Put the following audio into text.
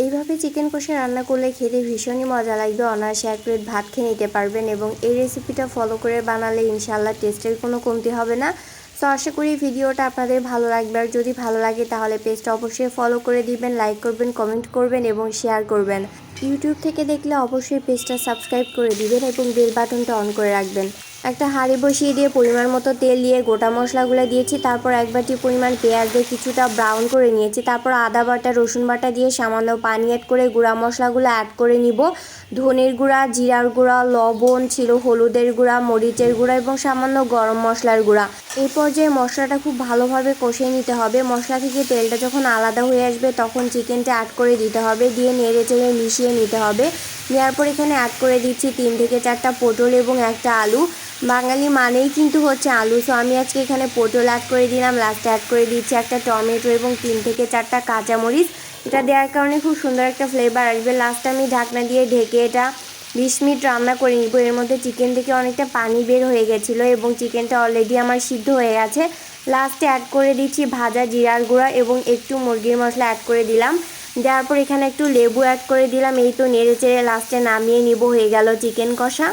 এইভাবে চিকেন কষা রান্না করলে খেতে ভীষণই মজা লাগবে। অনায়াসে এক প্লেট ভাত খেয়ে নিতে পারবেন এবং এই রেসিপিটা ফলো করে বানালে ইনশাআল্লাহ টেস্টের কোনো কমতি হবে না। তো আশা করি ভিডিওটা আপনাদের ভালো লাগবে, আর যদি ভালো লাগে তাহলে পেজটা অবশ্যই ফলো করে দিবেন, লাইক করবেন, কমেন্ট করবেন এবং শেয়ার করবেন। ইউটিউব থেকে দেখলে অবশ্যই পেজটা সাবস্ক্রাইব করে দিবেন এবং বেল বাটনটা অন করে রাখবেন। একটা হাঁড়ি বসিয়ে দিয়ে পরিমাণ মতো তেল দিয়ে গোটা মশলাগুলো দিয়েছি, তারপর এক বাটি পরিমাণ পেঁয়াজ দিয়ে কিছুটা ব্রাউন করে নিয়েছি, তারপর আদা বাটা রসুন বাটা দিয়ে সামান্য পানি অ্যাড করে গুঁড়া মশলাগুলো অ্যাড করে নিব। ধনের গুঁড়া, জিরার গুঁড়া, লবণ ছিল, হলুদের গুঁড়া, মরিচের গুঁড়া এবং সামান্য গরম মশলার গুঁড়া। এই পর্যায়ে মশলাটা খুব ভালোভাবে কষিয়ে নিতে হবে। মশলা থেকে তেলটা যখন আলাদা হয়ে আসবে তখন চিকেনটা অ্যাড করে দিতে হবে, দিয়ে নেড়ে চেড়ে মিশিয়ে নিতে হবে। নেওয়ার পর এখানে অ্যাড করে দিচ্ছি 3 থেকে 4টা পটল এবং একটা আলু। বাঙালি মানেই কিন্তু হচ্ছে আলু, সো আমি আজকে এখানে পটল অ্যাড করে দিলাম। লাস্টে অ্যাড করে দিচ্ছি একটা টমেটো এবং 3 থেকে 4টা কাঁচামরিচ। এটা দেওয়ার কারণে খুব সুন্দর একটা ফ্লেভার আসবে। লাস্টে আমি ঢাকনা দিয়ে ঢেকে এটা 20 মিনিট রান্না করে নিব। এর মধ্যে চিকেন থেকে অনেকটা পানি বের হয়ে গেছিলো এবং চিকেনটা অলরেডি আমার সিদ্ধ হয়ে গেছে। লাস্টে অ্যাড করে দিচ্ছি ভাজা জিরার গুঁড়া এবং একটু মুরগির মশলা অ্যাড করে দিলাম। দেওয়ার পর এখানে একটু লেবু অ্যাড করে দিলাম। এই তো নেড়ে চেড়ে লাস্টে নামিয়ে নিব, হয়ে গেল চিকেন কষা।